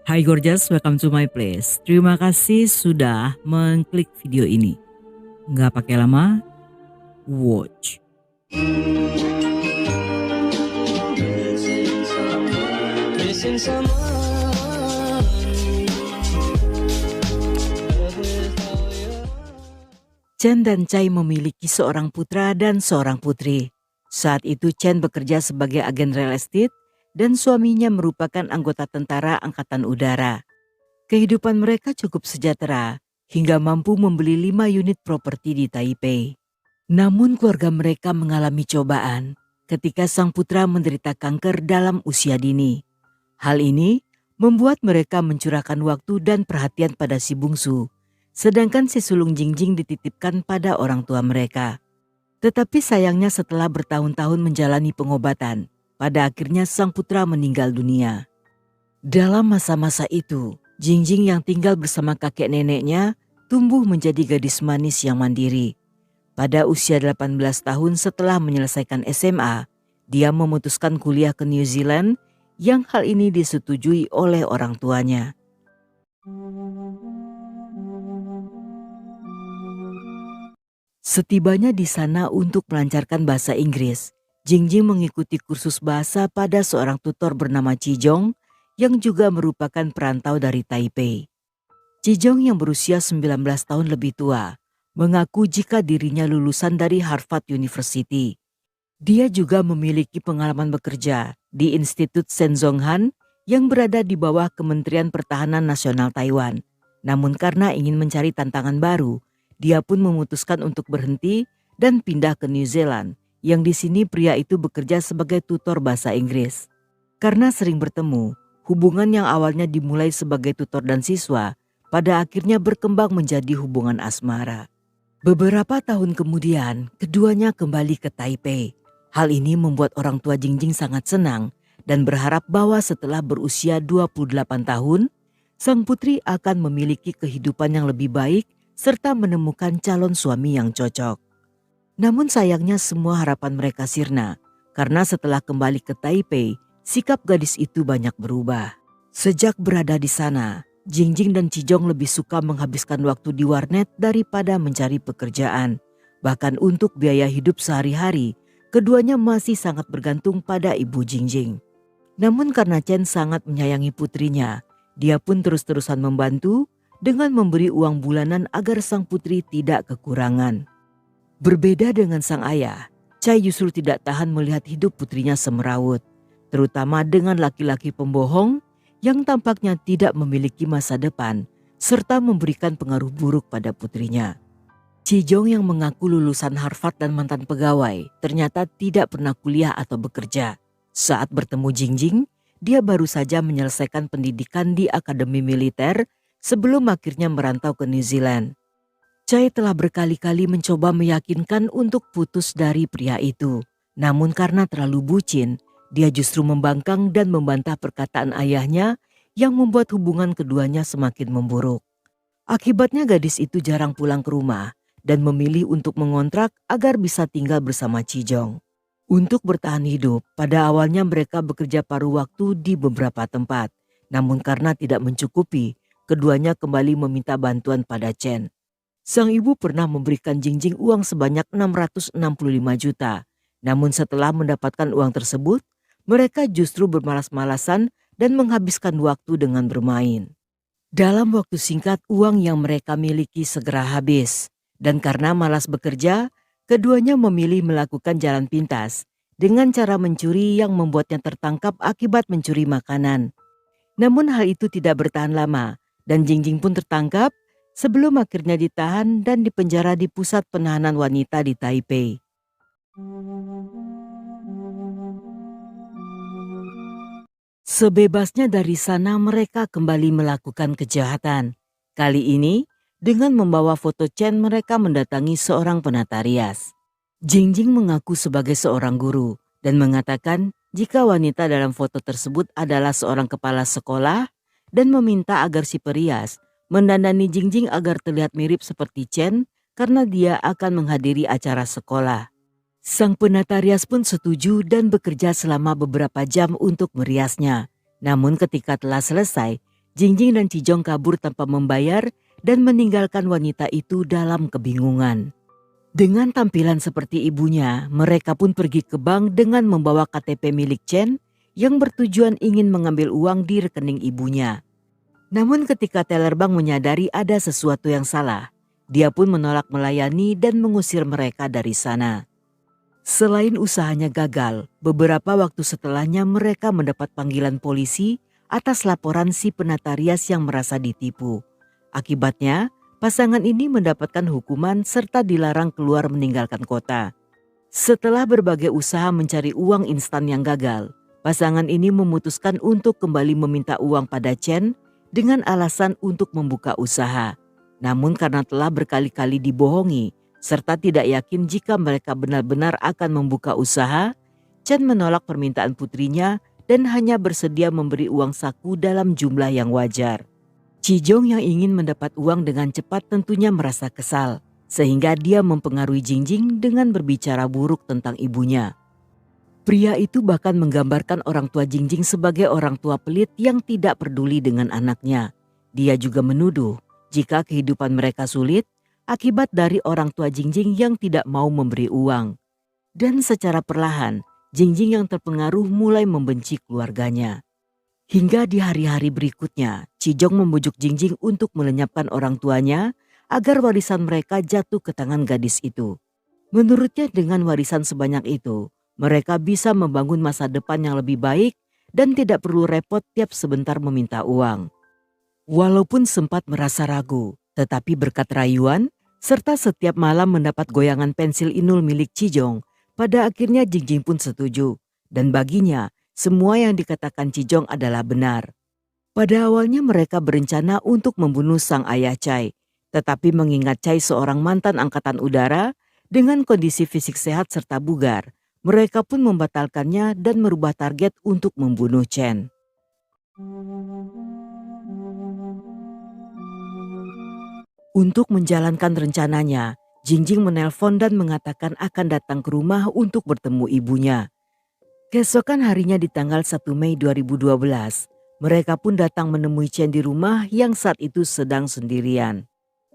Hai Gorgeous, welcome to my place. Terima kasih sudah mengklik video ini. Nggak pakai lama, watch. Chen dan Chai memiliki seorang putra dan seorang putri. Saat itu Chen bekerja sebagai agen real estate dan suaminya merupakan anggota tentara angkatan udara. Kehidupan mereka cukup sejahtera hingga mampu membeli 5 unit properti di Taipei. Namun keluarga mereka mengalami cobaan ketika sang putra menderita kanker dalam usia dini. Hal ini membuat mereka mencurahkan waktu dan perhatian pada si bungsu, sedangkan si sulung Jingjing dititipkan pada orang tua mereka. Tetapi sayangnya setelah bertahun-tahun menjalani pengobatan, pada akhirnya sang putra meninggal dunia. Dalam masa-masa itu, Jingjing yang tinggal bersama kakek neneknya tumbuh menjadi gadis manis yang mandiri. Pada usia 18 tahun setelah menyelesaikan SMA, dia memutuskan kuliah ke New Zealand yang hal ini disetujui oleh orang tuanya. Setibanya di sana untuk melancarkan bahasa Inggris, Jingjing mengikuti kursus bahasa pada seorang tutor bernama Chijong yang juga merupakan perantau dari Taipei. Chijong yang berusia 19 tahun lebih tua, mengaku jika dirinya lulusan dari Harvard University. Dia juga memiliki pengalaman bekerja di Institut Shenzonghan yang berada di bawah Kementerian Pertahanan Nasional Taiwan. Namun karena ingin mencari tantangan baru, dia pun memutuskan untuk berhenti dan pindah ke New Zealand, yang di sini pria itu bekerja sebagai tutor bahasa Inggris. Karena sering bertemu, hubungan yang awalnya dimulai sebagai tutor dan siswa, pada akhirnya berkembang menjadi hubungan asmara. Beberapa tahun kemudian, keduanya kembali ke Taipei. Hal ini membuat orang tua Jingjing sangat senang dan berharap bahwa setelah berusia 28 tahun, sang putri akan memiliki kehidupan yang lebih baik serta menemukan calon suami yang cocok. Namun sayangnya semua harapan mereka sirna, karena setelah kembali ke Taipei, sikap gadis itu banyak berubah. Sejak berada di sana, Jingjing dan Chijong lebih suka menghabiskan waktu di warnet daripada mencari pekerjaan. Bahkan untuk biaya hidup sehari-hari, keduanya masih sangat bergantung pada ibu Jingjing. Namun karena Chen sangat menyayangi putrinya, dia pun terus-terusan membantu dengan memberi uang bulanan agar sang putri tidak kekurangan. Berbeda dengan sang ayah, Chai justru tidak tahan melihat hidup putrinya semeraut, terutama dengan laki-laki pembohong yang tampaknya tidak memiliki masa depan serta memberikan pengaruh buruk pada putrinya. Chijong yang mengaku lulusan Harvard dan mantan pegawai ternyata tidak pernah kuliah atau bekerja. Saat bertemu Jingjing, dia baru saja menyelesaikan pendidikan di akademi militer sebelum akhirnya merantau ke New Zealand. Chai telah berkali-kali mencoba meyakinkan untuk putus dari pria itu. Namun karena terlalu bucin, dia justru membangkang dan membantah perkataan ayahnya yang membuat hubungan keduanya semakin memburuk. Akibatnya gadis itu jarang pulang ke rumah dan memilih untuk mengontrak agar bisa tinggal bersama Chijong. Untuk bertahan hidup, pada awalnya mereka bekerja paruh waktu di beberapa tempat. Namun karena tidak mencukupi, keduanya kembali meminta bantuan pada Chen. Sang ibu pernah memberikan Jingjing uang sebanyak 665 juta. Namun setelah mendapatkan uang tersebut, mereka justru bermalas-malasan dan menghabiskan waktu dengan bermain. Dalam waktu singkat, uang yang mereka miliki segera habis. Dan karena malas bekerja, keduanya memilih melakukan jalan pintas dengan cara mencuri yang membuatnya tertangkap akibat mencuri makanan. Namun hal itu tidak bertahan lama dan Jingjing pun tertangkap sebelum akhirnya ditahan dan dipenjara di pusat penahanan wanita di Taipei. Sebebasnya dari sana mereka kembali melakukan kejahatan. Kali ini dengan membawa foto Chen mereka mendatangi seorang penata rias. Jingjing mengaku sebagai seorang guru dan mengatakan jika wanita dalam foto tersebut adalah seorang kepala sekolah dan meminta agar si perias mendandani Jingjing agar terlihat mirip seperti Chen karena dia akan menghadiri acara sekolah. Sang penata rias pun setuju dan bekerja selama beberapa jam untuk meriasnya. Namun ketika telah selesai, Jingjing dan Cijong kabur tanpa membayar dan meninggalkan wanita itu dalam kebingungan. Dengan tampilan seperti ibunya, mereka pun pergi ke bank dengan membawa KTP milik Chen yang bertujuan ingin mengambil uang di rekening ibunya. Namun ketika teller bank menyadari ada sesuatu yang salah, dia pun menolak melayani dan mengusir mereka dari sana. Selain usahanya gagal, beberapa waktu setelahnya mereka mendapat panggilan polisi atas laporan si penata rias yang merasa ditipu. Akibatnya, pasangan ini mendapatkan hukuman serta dilarang keluar meninggalkan kota. Setelah berbagai usaha mencari uang instan yang gagal, pasangan ini memutuskan untuk kembali meminta uang pada Chen dengan alasan untuk membuka usaha. Namun karena telah berkali-kali dibohongi serta tidak yakin jika mereka benar-benar akan membuka usaha, Chen menolak permintaan putrinya dan hanya bersedia memberi uang saku dalam jumlah yang wajar. Cijong yang ingin mendapat uang dengan cepat tentunya merasa kesal, sehingga dia mempengaruhi Jingjing dengan berbicara buruk tentang ibunya. Pria itu bahkan menggambarkan orang tua Jingjing sebagai orang tua pelit yang tidak peduli dengan anaknya. Dia juga menuduh jika kehidupan mereka sulit akibat dari orang tua Jingjing yang tidak mau memberi uang. Dan secara perlahan, Jingjing yang terpengaruh mulai membenci keluarganya. Hingga di hari-hari berikutnya, Cijong membujuk Jingjing untuk melenyapkan orang tuanya agar warisan mereka jatuh ke tangan gadis itu. Menurutnya dengan warisan sebanyak itu, mereka bisa membangun masa depan yang lebih baik dan tidak perlu repot tiap sebentar meminta uang. Walaupun sempat merasa ragu, tetapi berkat rayuan, serta setiap malam mendapat goyangan pensil inul milik Cijong, pada akhirnya Jingjing pun setuju. Dan baginya, semua yang dikatakan Cijong adalah benar. Pada awalnya mereka berencana untuk membunuh sang ayah Chai. Tetapi mengingat Chai seorang mantan angkatan udara dengan kondisi fisik sehat serta bugar, mereka pun membatalkannya dan merubah target untuk membunuh Chen. Untuk menjalankan rencananya, Jingjing menelpon dan mengatakan akan datang ke rumah untuk bertemu ibunya. Keesokan harinya di tanggal 1 Mei 2012, mereka pun datang menemui Chen di rumah yang saat itu sedang sendirian.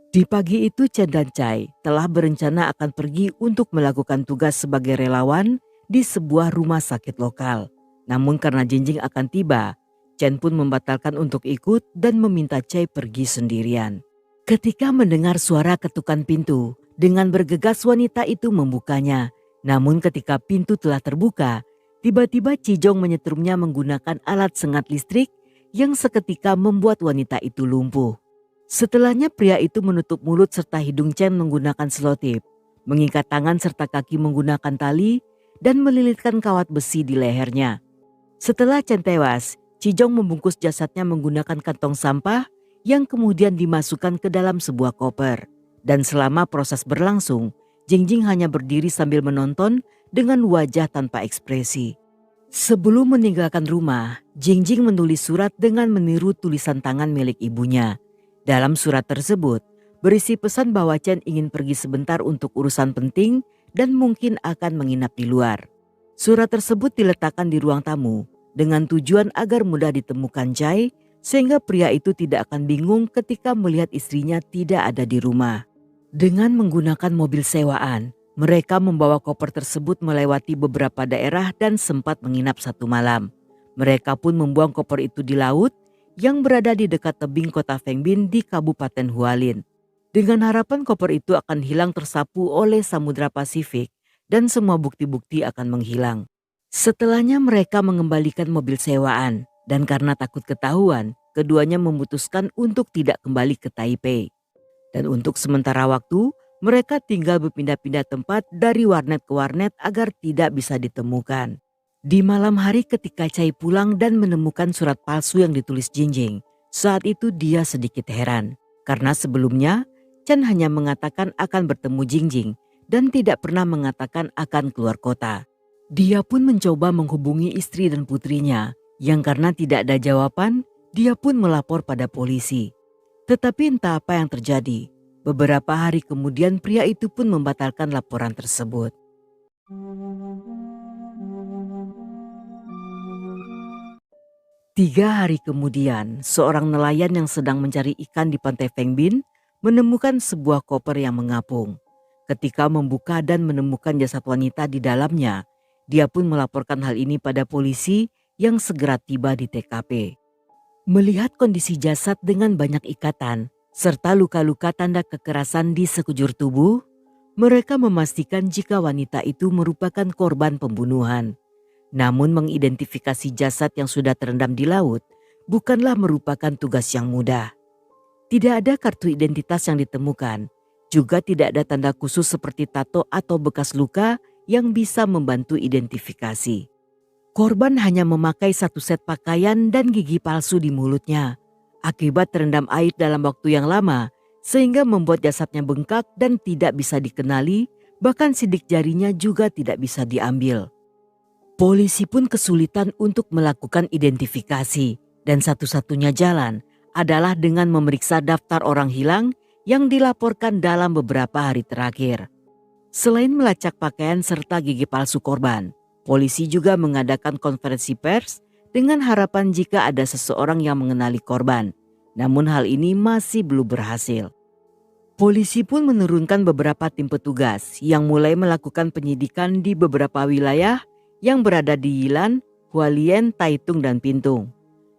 Di pagi itu Chen dan Chai telah berencana akan pergi untuk melakukan tugas sebagai relawan di sebuah rumah sakit lokal. Namun karena Jingjing akan tiba, Chen pun membatalkan untuk ikut dan meminta Chai pergi sendirian. Ketika mendengar suara ketukan pintu, dengan bergegas wanita itu membukanya. Namun ketika pintu telah terbuka, tiba-tiba Cijong menyetrumnya menggunakan alat sengat listrik yang seketika membuat wanita itu lumpuh. Setelahnya pria itu menutup mulut serta hidung Chen menggunakan selotip, mengikat tangan serta kaki menggunakan tali, dan melilitkan kawat besi di lehernya. Setelah Chen tewas, Cijong membungkus jasadnya menggunakan kantong sampah yang kemudian dimasukkan ke dalam sebuah koper. Dan selama proses berlangsung, Jingjing hanya berdiri sambil menonton dengan wajah tanpa ekspresi. Sebelum meninggalkan rumah, Jingjing menulis surat dengan meniru tulisan tangan milik ibunya. Dalam surat tersebut, berisi pesan bahwa Chen ingin pergi sebentar untuk urusan penting dan mungkin akan menginap di luar. Surat tersebut diletakkan di ruang tamu dengan tujuan agar mudah ditemukan Chai, sehingga pria itu tidak akan bingung ketika melihat istrinya tidak ada di rumah. Dengan menggunakan mobil sewaan, mereka membawa koper tersebut melewati beberapa daerah dan sempat menginap 1 malam. Mereka pun membuang koper itu di laut yang berada di dekat tebing kota Fengbin di Kabupaten Hualien. Dengan harapan koper itu akan hilang tersapu oleh Samudra Pasifik dan semua bukti-bukti akan menghilang. Setelahnya mereka mengembalikan mobil sewaan dan karena takut ketahuan, keduanya memutuskan untuk tidak kembali ke Taipei. Dan untuk sementara waktu, mereka tinggal berpindah-pindah tempat dari warnet ke warnet agar tidak bisa ditemukan. Di malam hari ketika Chai pulang dan menemukan surat palsu yang ditulis Jingjing, saat itu dia sedikit heran. Karena sebelumnya, Chen hanya mengatakan akan bertemu Jingjing dan tidak pernah mengatakan akan keluar kota. Dia pun mencoba menghubungi istri dan putrinya, yang karena tidak ada jawaban, dia pun melapor pada polisi. Tetapi entah apa yang terjadi, beberapa hari kemudian pria itu pun membatalkan laporan tersebut. 3 hari kemudian, seorang nelayan yang sedang mencari ikan di pantai Feng Bin menemukan sebuah koper yang mengapung. Ketika membuka dan menemukan jasad wanita di dalamnya, dia pun melaporkan hal ini pada polisi yang segera tiba di TKP. Melihat kondisi jasad dengan banyak ikatan, serta luka-luka tanda kekerasan di sekujur tubuh, mereka memastikan jika wanita itu merupakan korban pembunuhan. Namun mengidentifikasi jasad yang sudah terendam di laut bukanlah merupakan tugas yang mudah. Tidak ada kartu identitas yang ditemukan, juga tidak ada tanda khusus seperti tato atau bekas luka yang bisa membantu identifikasi. Korban hanya memakai satu set pakaian dan gigi palsu di mulutnya. Akibat terendam air dalam waktu yang lama, sehingga membuat jasadnya bengkak dan tidak bisa dikenali, bahkan sidik jarinya juga tidak bisa diambil. Polisi pun kesulitan untuk melakukan identifikasi, dan satu-satunya jalan adalah dengan memeriksa daftar orang hilang yang dilaporkan dalam beberapa hari terakhir. Selain melacak pakaian serta gigi palsu korban, polisi juga mengadakan konferensi pers dengan harapan jika ada seseorang yang mengenali korban. Namun hal ini masih belum berhasil. Polisi pun menurunkan beberapa tim petugas yang mulai melakukan penyidikan di beberapa wilayah yang berada di Yilan, Hualien, Taitung, dan Pintung.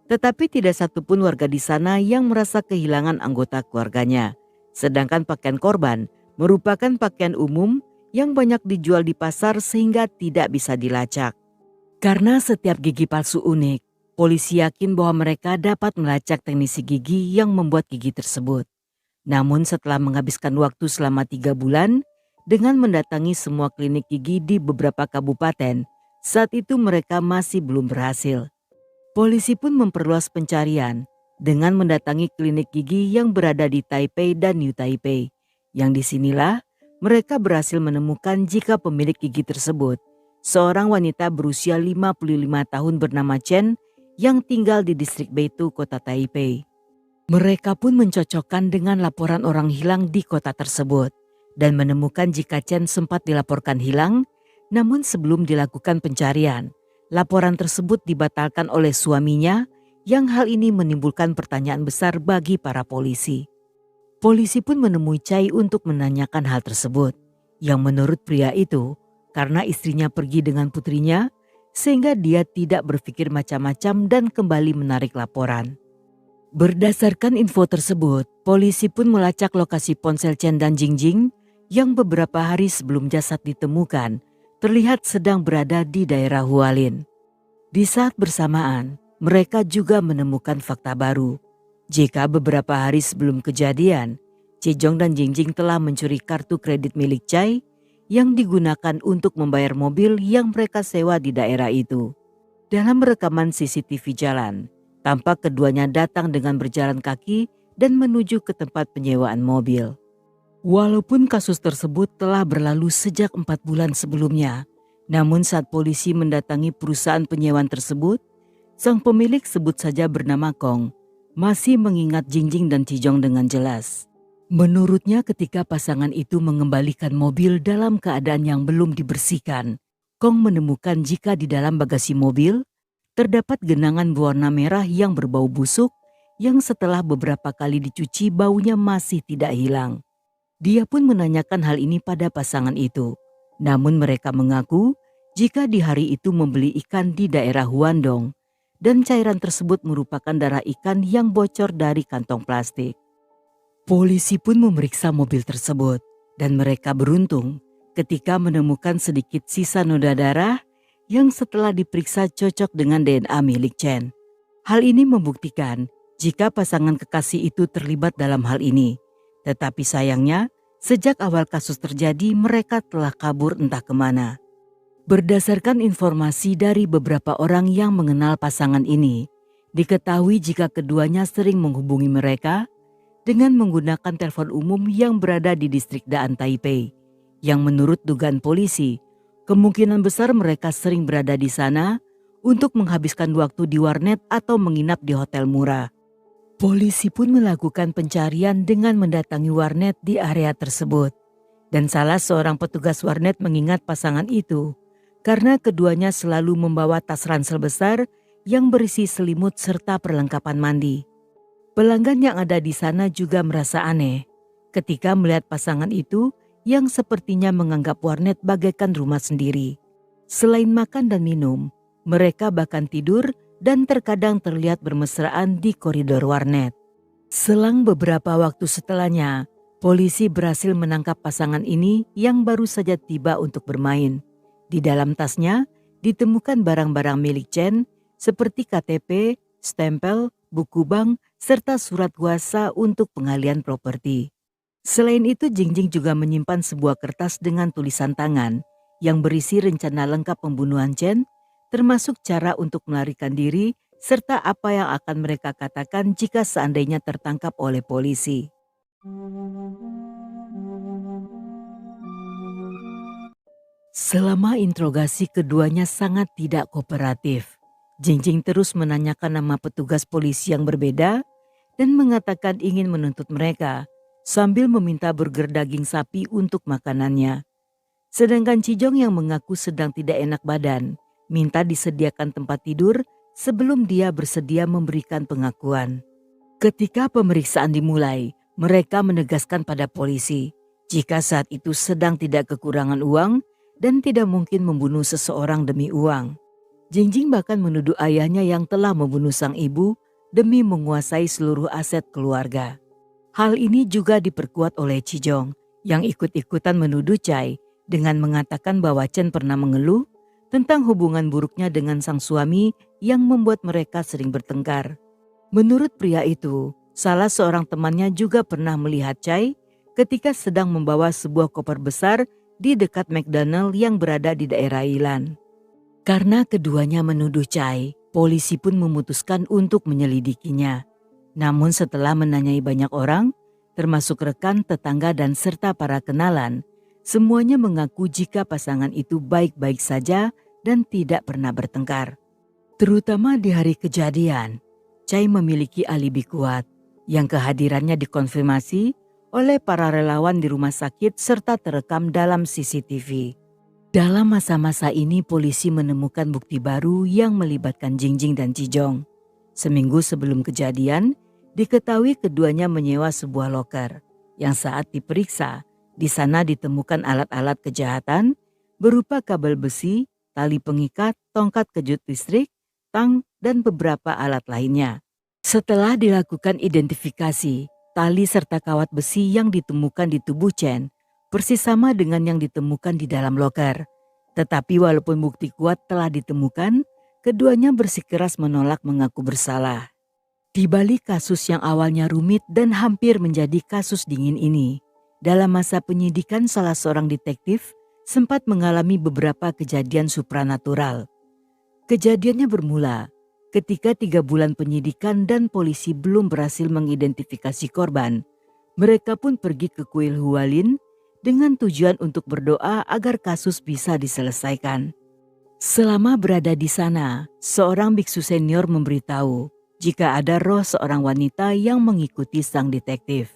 Tetapi tidak satupun warga di sana yang merasa kehilangan anggota keluarganya. Sedangkan pakaian korban merupakan pakaian umum yang banyak dijual di pasar sehingga tidak bisa dilacak. Karena setiap gigi palsu unik, polisi yakin bahwa mereka dapat melacak teknisi gigi yang membuat gigi tersebut. Namun setelah menghabiskan waktu selama 3 bulan dengan mendatangi semua klinik gigi di beberapa kabupaten, saat itu mereka masih belum berhasil. Polisi pun memperluas pencarian dengan mendatangi klinik gigi yang berada di Taipei dan New Taipei. Yang disinilah mereka berhasil menemukan jika pemilik gigi tersebut, seorang wanita berusia 55 tahun bernama Chen yang tinggal di distrik Beitou, kota Taipei. Mereka pun mencocokkan dengan laporan orang hilang di kota tersebut dan menemukan jika Chen sempat dilaporkan hilang, namun sebelum dilakukan pencarian, laporan tersebut dibatalkan oleh suaminya yang hal ini menimbulkan pertanyaan besar bagi para polisi. Polisi pun menemui Chai untuk menanyakan hal tersebut, yang menurut pria itu karena istrinya pergi dengan putrinya sehingga dia tidak berpikir macam-macam dan kembali menarik laporan. Berdasarkan info tersebut, polisi pun melacak lokasi ponsel Chen dan Jingjing yang beberapa hari sebelum jasad ditemukan terlihat sedang berada di daerah Hualien. Di saat bersamaan, mereka juga menemukan fakta baru. Jika beberapa hari sebelum kejadian, Chijong dan Jingjing telah mencuri kartu kredit milik Chai yang digunakan untuk membayar mobil yang mereka sewa di daerah itu. Dalam rekaman CCTV jalan, tampak keduanya datang dengan berjalan kaki dan menuju ke tempat penyewaan mobil. Walaupun kasus tersebut telah berlalu sejak 4 bulan sebelumnya, namun saat polisi mendatangi perusahaan penyewaan tersebut, sang pemilik sebut saja bernama Kong, masih mengingat Jingjing dan Chijong dengan jelas. Menurutnya ketika pasangan itu mengembalikan mobil dalam keadaan yang belum dibersihkan, Kong menemukan jika di dalam bagasi mobil terdapat genangan berwarna merah yang berbau busuk yang setelah beberapa kali dicuci baunya masih tidak hilang. Dia pun menanyakan hal ini pada pasangan itu. Namun mereka mengaku jika di hari itu membeli ikan di daerah Huandong dan cairan tersebut merupakan darah ikan yang bocor dari kantong plastik. Polisi pun memeriksa mobil tersebut dan mereka beruntung ketika menemukan sedikit sisa noda darah yang setelah diperiksa cocok dengan DNA milik Chen. Hal ini membuktikan jika pasangan kekasih itu terlibat dalam hal ini. Tetapi sayangnya, sejak awal kasus terjadi mereka telah kabur entah kemana. Berdasarkan informasi dari beberapa orang yang mengenal pasangan ini, diketahui jika keduanya sering menghubungi mereka dengan menggunakan telepon umum yang berada di distrik Daan Taipei, yang menurut dugaan polisi, kemungkinan besar mereka sering berada di sana untuk menghabiskan waktu di warnet atau menginap di hotel murah. Polisi pun melakukan pencarian dengan mendatangi warnet di area tersebut. Dan salah seorang petugas warnet mengingat pasangan itu karena keduanya selalu membawa tas ransel besar yang berisi selimut serta perlengkapan mandi. Pelanggan yang ada di sana juga merasa aneh ketika melihat pasangan itu yang sepertinya menganggap warnet bagaikan rumah sendiri. Selain makan dan minum, mereka bahkan tidur dan terkadang terlihat bermesraan di koridor warnet. Selang beberapa waktu setelahnya, polisi berhasil menangkap pasangan ini yang baru saja tiba untuk bermain. Di dalam tasnya ditemukan barang-barang milik Chen seperti KTP, stempel, buku bank, serta surat kuasa untuk pengalihan properti. Selain itu, Jingjing juga menyimpan sebuah kertas dengan tulisan tangan yang berisi rencana lengkap pembunuhan Chen, termasuk cara untuk melarikan diri serta apa yang akan mereka katakan jika seandainya tertangkap oleh polisi. Selama interogasi keduanya sangat tidak kooperatif. Jingjing terus menanyakan nama petugas polisi yang berbeda dan mengatakan ingin menuntut mereka sambil meminta burger daging sapi untuk makanannya. Sedangkan Cijong yang mengaku sedang tidak enak badan, minta disediakan tempat tidur sebelum dia bersedia memberikan pengakuan. Ketika pemeriksaan dimulai, mereka menegaskan pada polisi jika saat itu sedang tidak kekurangan uang dan tidak mungkin membunuh seseorang demi uang. Jingjing bahkan menuduh ayahnya yang telah membunuh sang ibu demi menguasai seluruh aset keluarga. Hal ini juga diperkuat oleh Cijong yang ikut-ikutan menuduh Chai dengan mengatakan bahwa Chen pernah mengeluh tentang hubungan buruknya dengan sang suami yang membuat mereka sering bertengkar. Menurut pria itu, salah seorang temannya juga pernah melihat Chai ketika sedang membawa sebuah koper besar di dekat McDonald yang berada di daerah Ilan. Karena keduanya menuduh Chai, polisi pun memutuskan untuk menyelidikinya. Namun setelah menanyai banyak orang, termasuk rekan, tetangga dan serta para kenalan, semuanya mengaku jika pasangan itu baik-baik saja dan tidak pernah bertengkar. Terutama di hari kejadian, Chai memiliki alibi kuat yang kehadirannya dikonfirmasi oleh para relawan di rumah sakit serta terekam dalam CCTV. Dalam masa-masa ini polisi menemukan bukti baru yang melibatkan Jingjing dan Cijong. Seminggu sebelum kejadian, diketahui keduanya menyewa sebuah loker yang saat diperiksa, di sana ditemukan alat-alat kejahatan berupa kabel besi, tali pengikat, tongkat kejut listrik, tang, dan beberapa alat lainnya. Setelah dilakukan identifikasi, tali serta kawat besi yang ditemukan di tubuh Chen persis sama dengan yang ditemukan di dalam loker. Tetapi walaupun bukti kuat telah ditemukan, keduanya bersikeras menolak mengaku bersalah. Di balik kasus yang awalnya rumit dan hampir menjadi kasus dingin ini, dalam masa penyidikan salah seorang detektif sempat mengalami beberapa kejadian supranatural. Kejadiannya bermula ketika 3 bulan penyidikan dan polisi belum berhasil mengidentifikasi korban. Mereka pun pergi ke kuil Hualin dengan tujuan untuk berdoa agar kasus bisa diselesaikan. Selama berada di sana, seorang biksu senior memberitahu jika ada roh seorang wanita yang mengikuti sang detektif.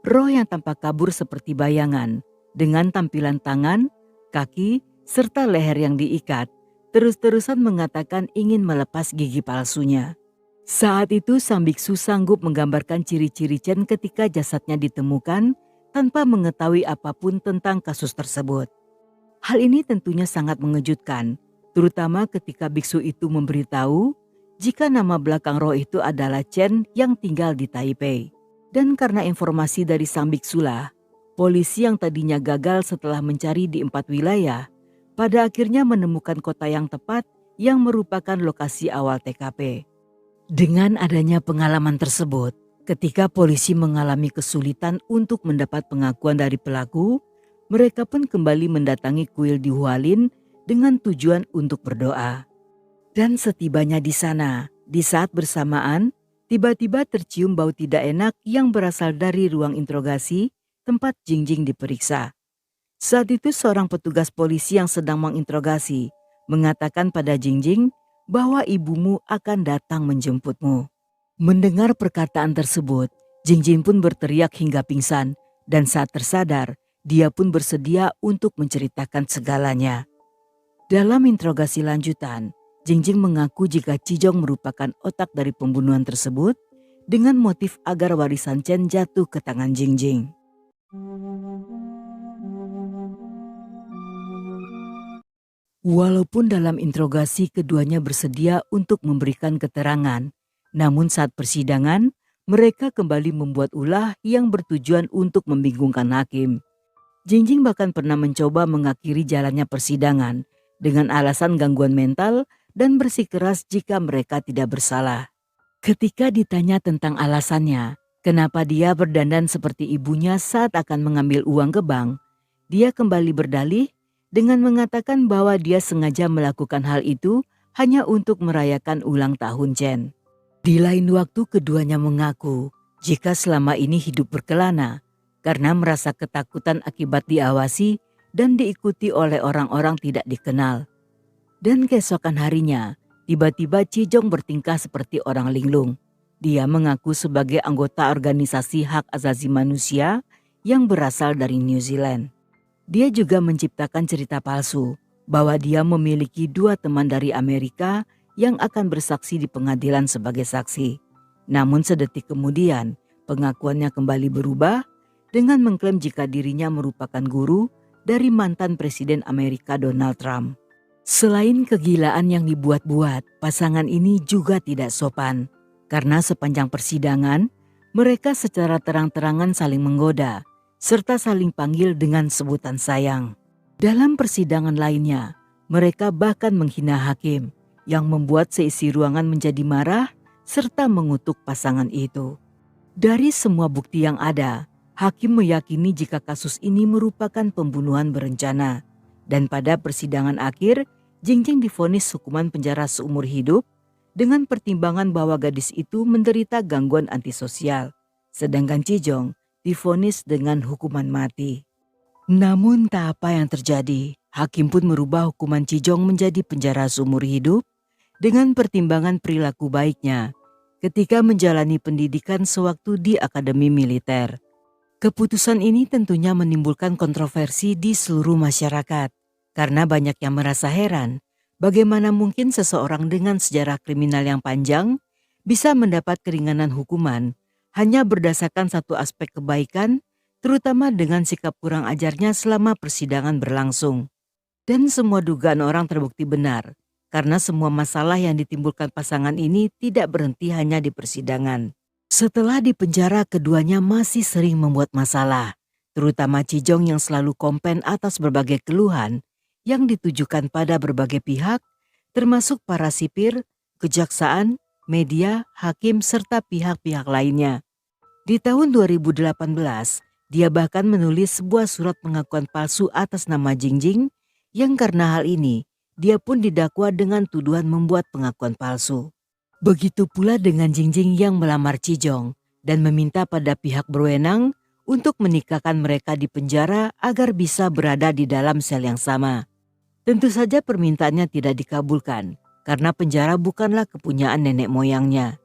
Roh yang tampak kabur seperti bayangan, dengan tampilan tangan, kaki, serta leher yang diikat, terus-terusan mengatakan ingin melepas gigi palsunya. Saat itu sang biksu sanggup menggambarkan ciri-ciri Chen ketika jasadnya ditemukan tanpa mengetahui apapun tentang kasus tersebut. Hal ini tentunya sangat mengejutkan, terutama ketika biksu itu memberitahu jika nama belakang roh itu adalah Chen yang tinggal di Taipei. Dan karena informasi dari sang biksulah, polisi yang tadinya gagal setelah mencari di 4 wilayah, pada akhirnya menemukan kota yang tepat yang merupakan lokasi awal TKP. Dengan adanya pengalaman tersebut, ketika polisi mengalami kesulitan untuk mendapat pengakuan dari pelaku, mereka pun kembali mendatangi kuil di Hualin dengan tujuan untuk berdoa. Dan setibanya di sana, di saat bersamaan, tiba-tiba tercium bau tidak enak yang berasal dari ruang interogasi tempat Jingjing diperiksa. Saat itu seorang petugas polisi yang sedang menginterogasi mengatakan pada Jingjing bahwa ibumu akan datang menjemputmu. Mendengar perkataan tersebut, Jingjing pun berteriak hingga pingsan dan saat tersadar, dia pun bersedia untuk menceritakan segalanya. Dalam interogasi lanjutan, Jingjing mengaku jika Chijong merupakan otak dari pembunuhan tersebut dengan motif agar warisan Chen jatuh ke tangan Jingjing. Walaupun dalam interogasi keduanya bersedia untuk memberikan keterangan, namun saat persidangan mereka kembali membuat ulah yang bertujuan untuk membingungkan hakim. Jingjing bahkan pernah mencoba mengakhiri jalannya persidangan dengan alasan gangguan mental dan bersikeras jika mereka tidak bersalah. Ketika ditanya tentang alasannya, kenapa dia berdandan seperti ibunya saat akan mengambil uang ke bank, dia kembali berdalih dengan mengatakan bahwa dia sengaja melakukan hal itu hanya untuk merayakan ulang tahun Chen. Di lain waktu keduanya mengaku jika selama ini hidup berkelana karena merasa ketakutan akibat diawasi dan diikuti oleh orang-orang tidak dikenal. Dan keesokan harinya, tiba-tiba Chijong bertingkah seperti orang linglung. Dia mengaku sebagai anggota organisasi hak asasi manusia yang berasal dari New Zealand. Dia juga menciptakan cerita palsu bahwa dia memiliki 2 teman dari Amerika yang akan bersaksi di pengadilan sebagai saksi. Namun sedetik kemudian, pengakuannya kembali berubah dengan mengklaim jika dirinya merupakan guru dari mantan Presiden Amerika Donald Trump. Selain kegilaan yang dibuat-buat, pasangan ini juga tidak sopan. Karena sepanjang persidangan, mereka secara terang-terangan saling menggoda, serta saling panggil dengan sebutan sayang. Dalam persidangan lainnya, mereka bahkan menghina hakim yang membuat seisi ruangan menjadi marah serta mengutuk pasangan itu. Dari semua bukti yang ada, hakim meyakini jika kasus ini merupakan pembunuhan berencana. Dan pada persidangan akhir, Jingjing divonis hukuman penjara seumur hidup dengan pertimbangan bahwa gadis itu menderita gangguan antisosial. Sedangkan Chijong divonis dengan hukuman mati. Namun tak apa yang terjadi, hakim pun merubah hukuman Chijong menjadi penjara seumur hidup dengan pertimbangan perilaku baiknya ketika menjalani pendidikan sewaktu di Akademi Militer. Keputusan ini tentunya menimbulkan kontroversi di seluruh masyarakat karena banyak yang merasa heran bagaimana mungkin seseorang dengan sejarah kriminal yang panjang bisa mendapat keringanan hukuman hanya berdasarkan satu aspek kebaikan, terutama dengan sikap kurang ajarnya selama persidangan berlangsung. Dan semua dugaan orang terbukti benar, karena semua masalah yang ditimbulkan pasangan ini tidak berhenti hanya di persidangan. Setelah di penjara, keduanya masih sering membuat masalah, terutama Chijong yang selalu komplain atas berbagai keluhan yang ditujukan pada berbagai pihak, termasuk para sipir, kejaksaan, media, hakim, serta pihak-pihak lainnya. Di tahun 2018, dia bahkan menulis sebuah surat pengakuan palsu atas nama Jingjing yang karena hal ini, dia pun didakwa dengan tuduhan membuat pengakuan palsu. Begitu pula dengan Jingjing yang melamar Chijong dan meminta pada pihak berwenang untuk menikahkan mereka di penjara agar bisa berada di dalam sel yang sama. Tentu saja permintaannya tidak dikabulkan karena penjara bukanlah kepunyaan nenek moyangnya.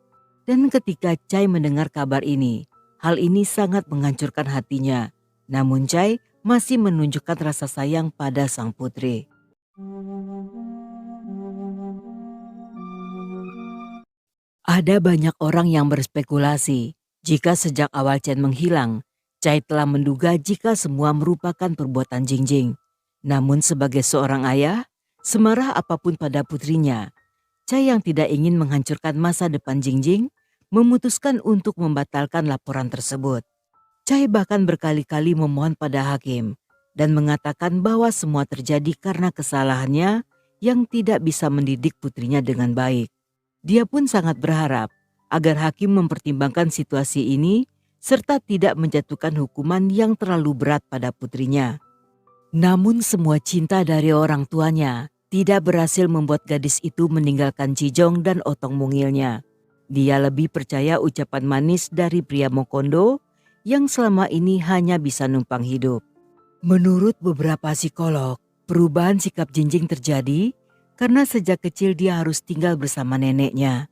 Dan ketika Chai mendengar kabar ini, hal ini sangat menghancurkan hatinya. Namun Chai masih menunjukkan rasa sayang pada sang putri. Ada banyak orang yang berspekulasi jika sejak awal Chen menghilang, Chai telah menduga jika semua merupakan perbuatan Jingjing. Namun sebagai seorang ayah, semarah apapun pada putrinya, Chai yang tidak ingin menghancurkan masa depan Jingjing memutuskan untuk membatalkan laporan tersebut. Chai bahkan berkali-kali memohon pada hakim dan mengatakan bahwa semua terjadi karena kesalahannya yang tidak bisa mendidik putrinya dengan baik. Dia pun sangat berharap agar hakim mempertimbangkan situasi ini serta tidak menjatuhkan hukuman yang terlalu berat pada putrinya. Namun semua cinta dari orang tuanya tidak berhasil membuat gadis itu meninggalkan Chijong dan otong mungilnya. Dia lebih percaya ucapan manis dari pria Mokondo yang selama ini hanya bisa numpang hidup. Menurut beberapa psikolog, perubahan sikap Jingjing terjadi karena sejak kecil dia harus tinggal bersama neneknya.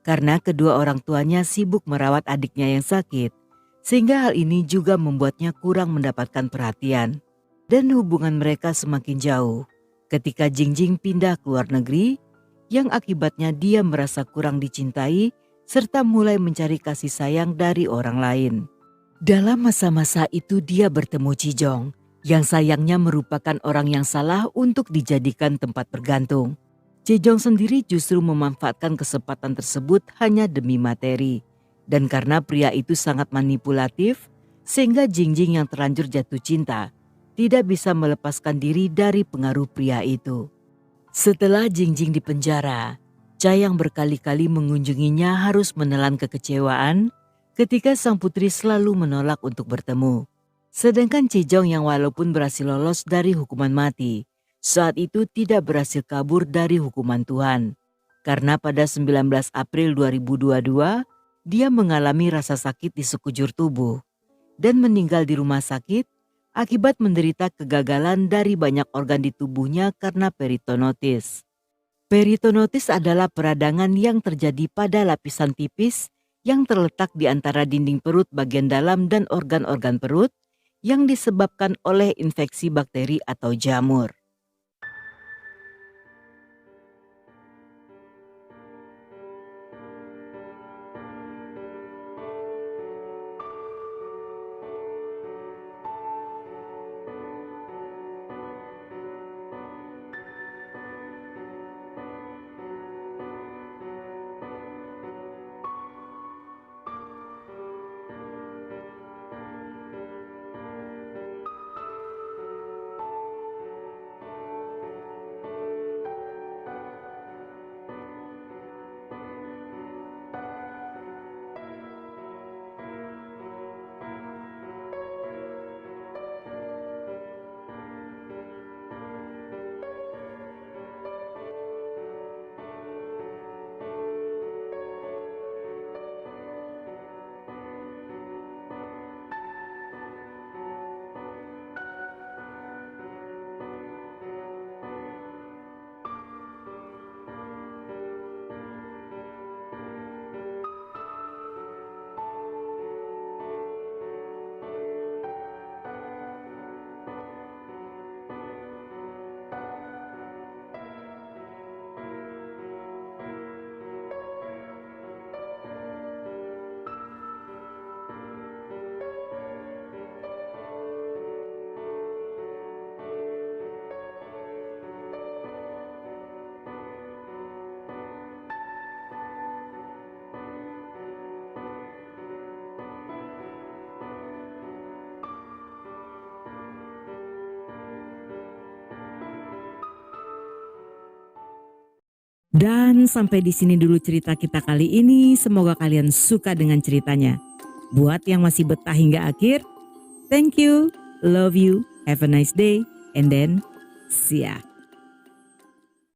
Karena kedua orang tuanya sibuk merawat adiknya yang sakit, sehingga hal ini juga membuatnya kurang mendapatkan perhatian. Dan hubungan mereka semakin jauh ketika Jingjing pindah ke luar negeri yang akibatnya dia merasa kurang dicintai serta mulai mencari kasih sayang dari orang lain. Dalam masa-masa itu dia bertemu Chijong, yang sayangnya merupakan orang yang salah untuk dijadikan tempat bergantung. Chijong sendiri justru memanfaatkan kesempatan tersebut hanya demi materi. Dan karena pria itu sangat manipulatif, sehingga Jingjing yang terlanjur jatuh cinta tidak bisa melepaskan diri dari pengaruh pria itu. Setelah Jingjing dipenjara, Cha yang berkali-kali mengunjunginya harus menelan kekecewaan ketika sang putri selalu menolak untuk bertemu. Sedangkan Chijong yang walaupun berhasil lolos dari hukuman mati, saat itu tidak berhasil kabur dari hukuman Tuhan. Karena pada 19 April 2022, dia mengalami rasa sakit di sekujur tubuh dan meninggal di rumah sakit akibat menderita kegagalan dari banyak organ di tubuhnya karena peritonitis. Peritonitis adalah peradangan yang terjadi pada lapisan tipis yang terletak di antara dinding perut bagian dalam dan organ-organ perut yang disebabkan oleh infeksi bakteri atau jamur. Dan sampai di sini dulu cerita kita kali ini. Semoga kalian suka dengan ceritanya. Buat yang masih betah hingga akhir, thank you, love you, have a nice day, and then see ya.